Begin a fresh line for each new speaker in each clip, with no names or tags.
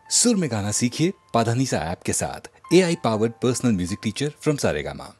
सुर में गाना सीखिए पाधानीसा ऐप के साथ। AI powered personal music teacher from Saregama.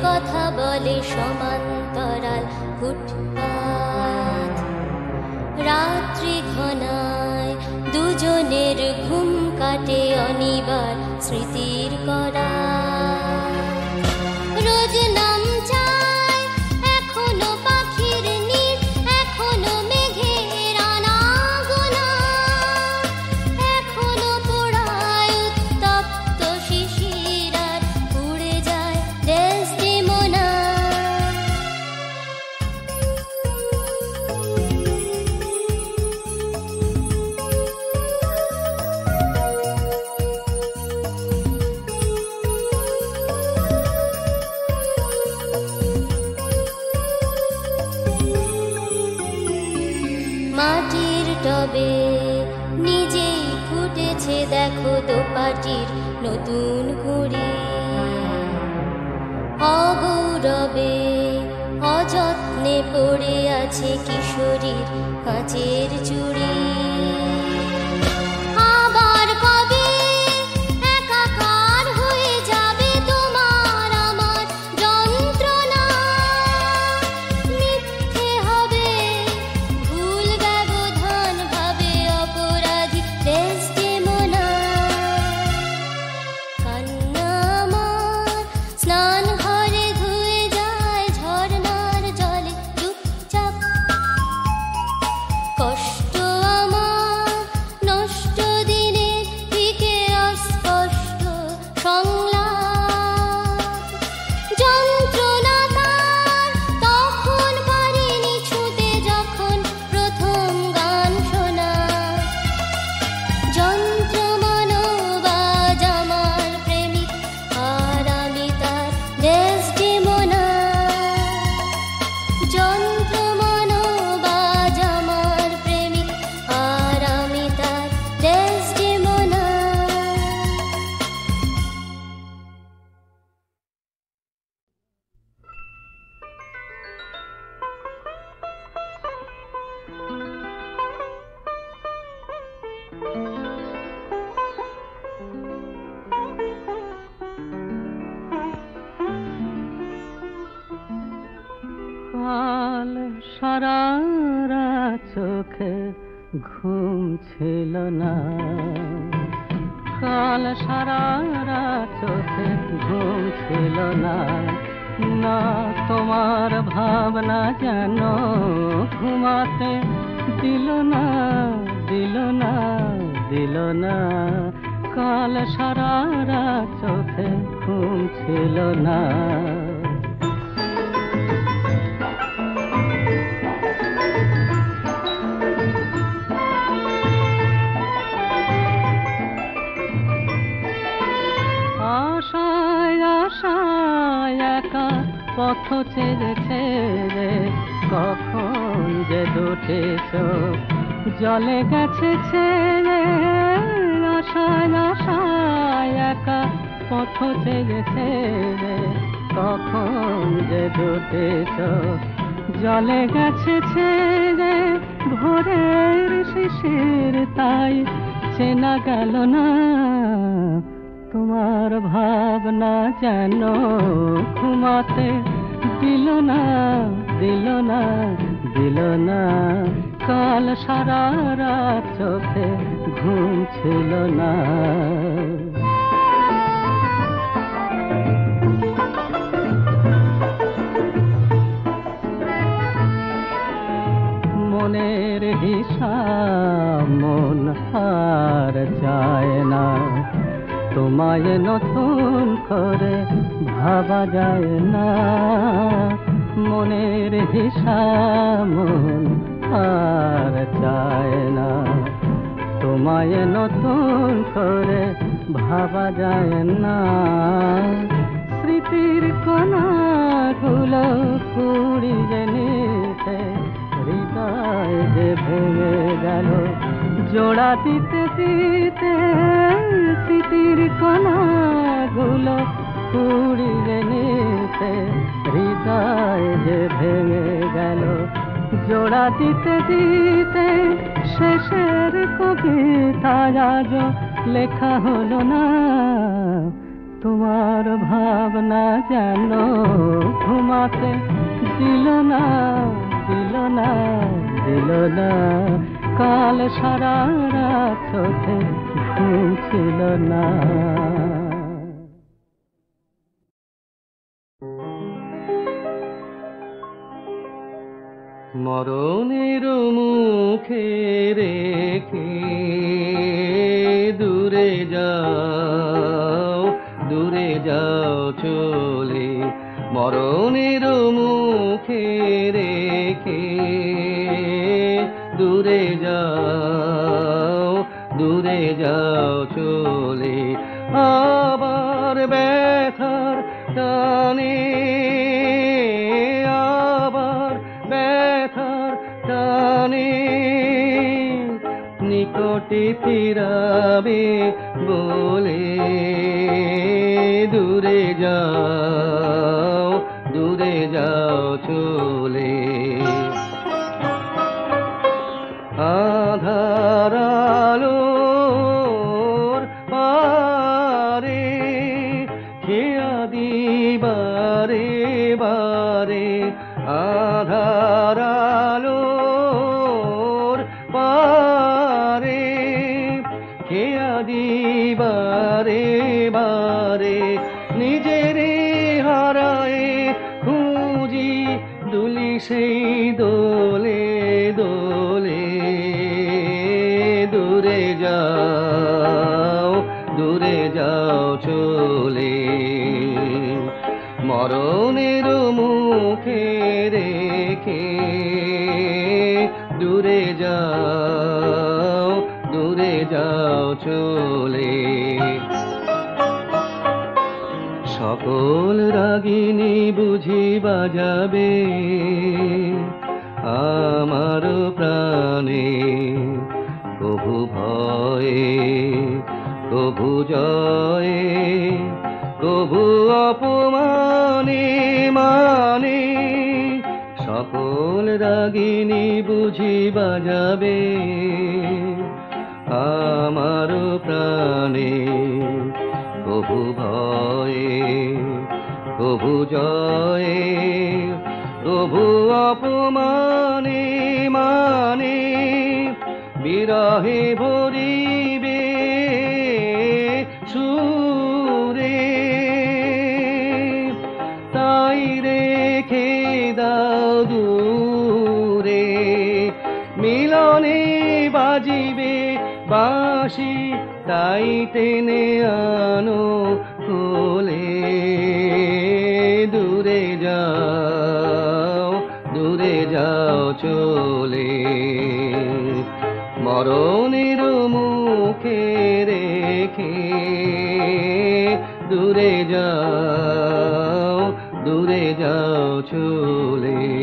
কথা বলে সমান্তরাল ফুটপাত। রাত্রি ঘনায় দুজনের ঘুম কাটে অনিবার স্মৃতির করা। রোজ নাম চায় এখনো পাখির নীড়, এখনো মেঘের আনাগোনা, এখনো পোড়ায় উত্তপ্ত শিশির আর উড়ে যায় ডেসডেমোনা। মাটির টবে নিজেই ফুটেছে দেখো দোপাটির নতুন কুড়ি। অগৌরবে অযত্নে পড়ে আছে কিশোরীর কাঁচের চুড়ি। আবার কবে একাকার হয়ে যাবে তোমার আমার যন্ত্রণা। মিথ্যে হবে ভুল ব্যবধান ভাবে অপরাধী ডেসডেমোনা। কান্না আমার স্নান ঘরে ধুয়ে যায় ঝর্ণার জলে চুপচাপ। কষ্ট আমার নষ্ট দিনের দিকে অস্পষ্ট সংলাপ। যন্ত্রণা তার তখন পারিনি ছুঁতে যখন প্রথম গান শোনা। যন্ত্র মানব আজ আমার প্রেমিক আর আমি তার ডেসডেমোনা। যন্ত্র মানব আজ আমার প্রেমিক আর আমি তার ডেসডেমোনা।
কাল সারা রাত চোখে ঘুম ছিল না, কাল সারা রাত চোখে ঘুম ছিল না। না তোমার ভাবনা যেন ঘুমাতে দিল না, দিল না, দিল না। কাল সারা রাত চোখে ঘুম ছিল না। আশায় আশায় একা পথ ছেড়েছে রে, কখন যে দুটি চোখ জলে গেছে ছেড়ে। আশায় আশায় একা পথ ছেড়েছে রে, কখন যে দুটি চোখ জলে গেছে ছেড়ে। ভোরের শিশির তাই চেনা গেল না, তোমার ভাবনা যেন ঘুমাতে দিল না, দিল না, দিল না। কাল সারা রাত চোখে ঘুম ছিল না। মনের হিসাব মন আর যায় না, তোমায় নতুন করে ভাবা যায় না। মনের হিসাব মন আর চায় না, তোমায় নতুন করে ভাবা যায় না। স্মৃতির কণাগুলো কুড়িয়ে নিতে হৃদয় যে ভেঙে গেল জোড়া দিতে দিতে। স্মৃতির কণাগুলো কুড়িয়ে নিতে হৃদয় যে ভেঙে গেল জোড়া দিতে দিতে। শেষের কবিতা আজ লেখা হলো না, তোমার ভাবনা যেন ঘুমাতে দিল না দিল না দিল না কাল সারা রাত চোখে ঘুম ছিল না মরণের মুখে রেখে দূরে যাও চলে মরণের মুখে রেখে দূরে যাও চলে আবার ব্যথার টানে আবার ব্যথার টানে নিকটে ফিরাবে বলে দূরে যাও চলে আধার আলোর পারে খেয়া দিবারে বারে আধার আলোর পারে খেয়া দিবারে বারে নিজেরে হারায় খুঁজি দুলি সেই দোলে দোলে দূরে যাও চলে মরণের মুখে রেখে দূরে যাও চলে সকল রাগিনী বুঝি বাজাবে আমার প্রাণে কভু ভয়ে কভু জয়ে কভু অপমানে মানে সকল রাগিনী বুঝি বাজাবে আমার প্রাণে কভু ভয়ে কভু জয়ে কভু অপমানে মানে বিরহে ভরিবে সুরে তাই রেখে দাও দূরে মিলনে বাজিবে বাঁশি তাই টেনে আনো কোলে দূরে যাও চলে মরণের মুখে রেখে দূরে যাও চলে